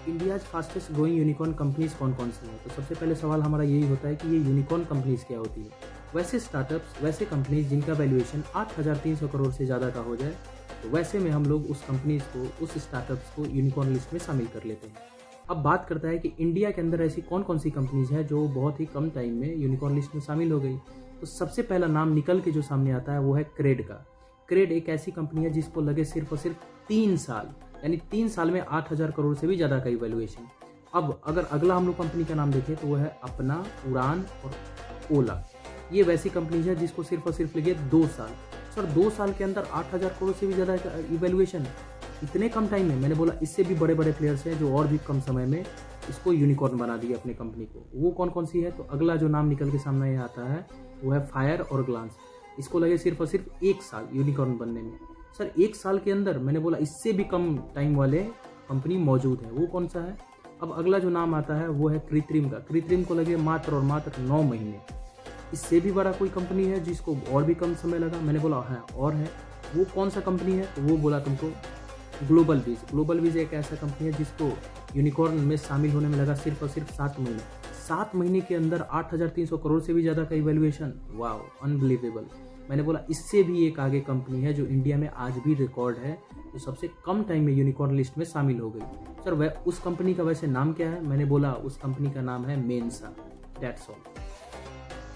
India's fastest growing unicorn companies कौन कौन सी हैं? तो सबसे पहले सवाल हमारा यही होता है कि ये यूनिकॉर्न कंपनीज क्या होती है। वैसे स्टार्टअप्स, वैसे कंपनीज जिनका वैल्यूएशन 8,300 करोड़ से ज़्यादा का हो जाए, तो वैसे में हम लोग उस कंपनीज को, उस स्टार्टअप्स को यूनिकॉर्न लिस्ट में शामिल कर लेते हैं। अब बात करता है कि इंडिया के अंदर ऐसी कौन कौन सी कंपनीज हैं जो बहुत ही कम टाइम में यूनिकॉर्न लिस्ट में शामिल हो गई। तो सबसे पहला नाम निकल के जो सामने आता है वो है क्रेड का। क्रेड एक ऐसी कंपनी है जिसको लगे सिर्फ और सिर्फ 3 साल, यानी 3 साल में 8,000 करोड़ से भी ज़्यादा का वैल्यूएशन। अब अगर अगला हम लोग कंपनी का नाम देखें तो वो है अपना, उड़ान और ओला। ये वैसी कंपनीज है जिसको सिर्फ और सिर्फ लगे 2 साल। सर 2 साल के अंदर 8,000 करोड़ से भी ज़्यादा वैल्यूएशन, इतने कम टाइम में। मैंने बोला इससे भी बड़े बड़े प्लेयर्स हैं जो और भी कम समय में इसको यूनिकॉर्न बना दिए अपनी कंपनी को। वो कौन कौन सी है? तो अगला जो नाम निकल के सामने आता है वो है फायर और ग्लांस। इसको लगे सिर्फ और सिर्फ 1 साल यूनिकॉर्न बनने में। सर 1 साल के अंदर मैंने बोला इससे भी कम टाइम वाले कंपनी मौजूद है। वो कौन सा है? अब अगला जो नाम आता है वो है कृत्रिम का। कृत्रिम को लगे मात्र और मात्र 9 महीने। इससे भी बड़ा कोई कंपनी है जिसको और भी कम समय लगा? मैंने बोला है और है। वो कौन सा कंपनी है? तो वो बोला तुमको ग्लोबल बीज। ग्लोबल बीज एक ऐसा कंपनी है जिसको यूनिकॉर्न में शामिल होने में लगा सिर्फ और सिर्फ 7 महीने। 7 महीने के अंदर 8,300 करोड़ से भी ज़्यादा का वैल्यूएशन। Wow, unbelievable. मैंने बोला इससे भी एक आगे कंपनी है जो इंडिया में आज भी रिकॉर्ड है, जो सबसे कम टाइम में यूनिकॉर्न लिस्ट में शामिल हो गई। सर वह उस कंपनी का वैसे नाम क्या है? मैंने बोला उस कंपनी का नाम है मेंसा। That's all.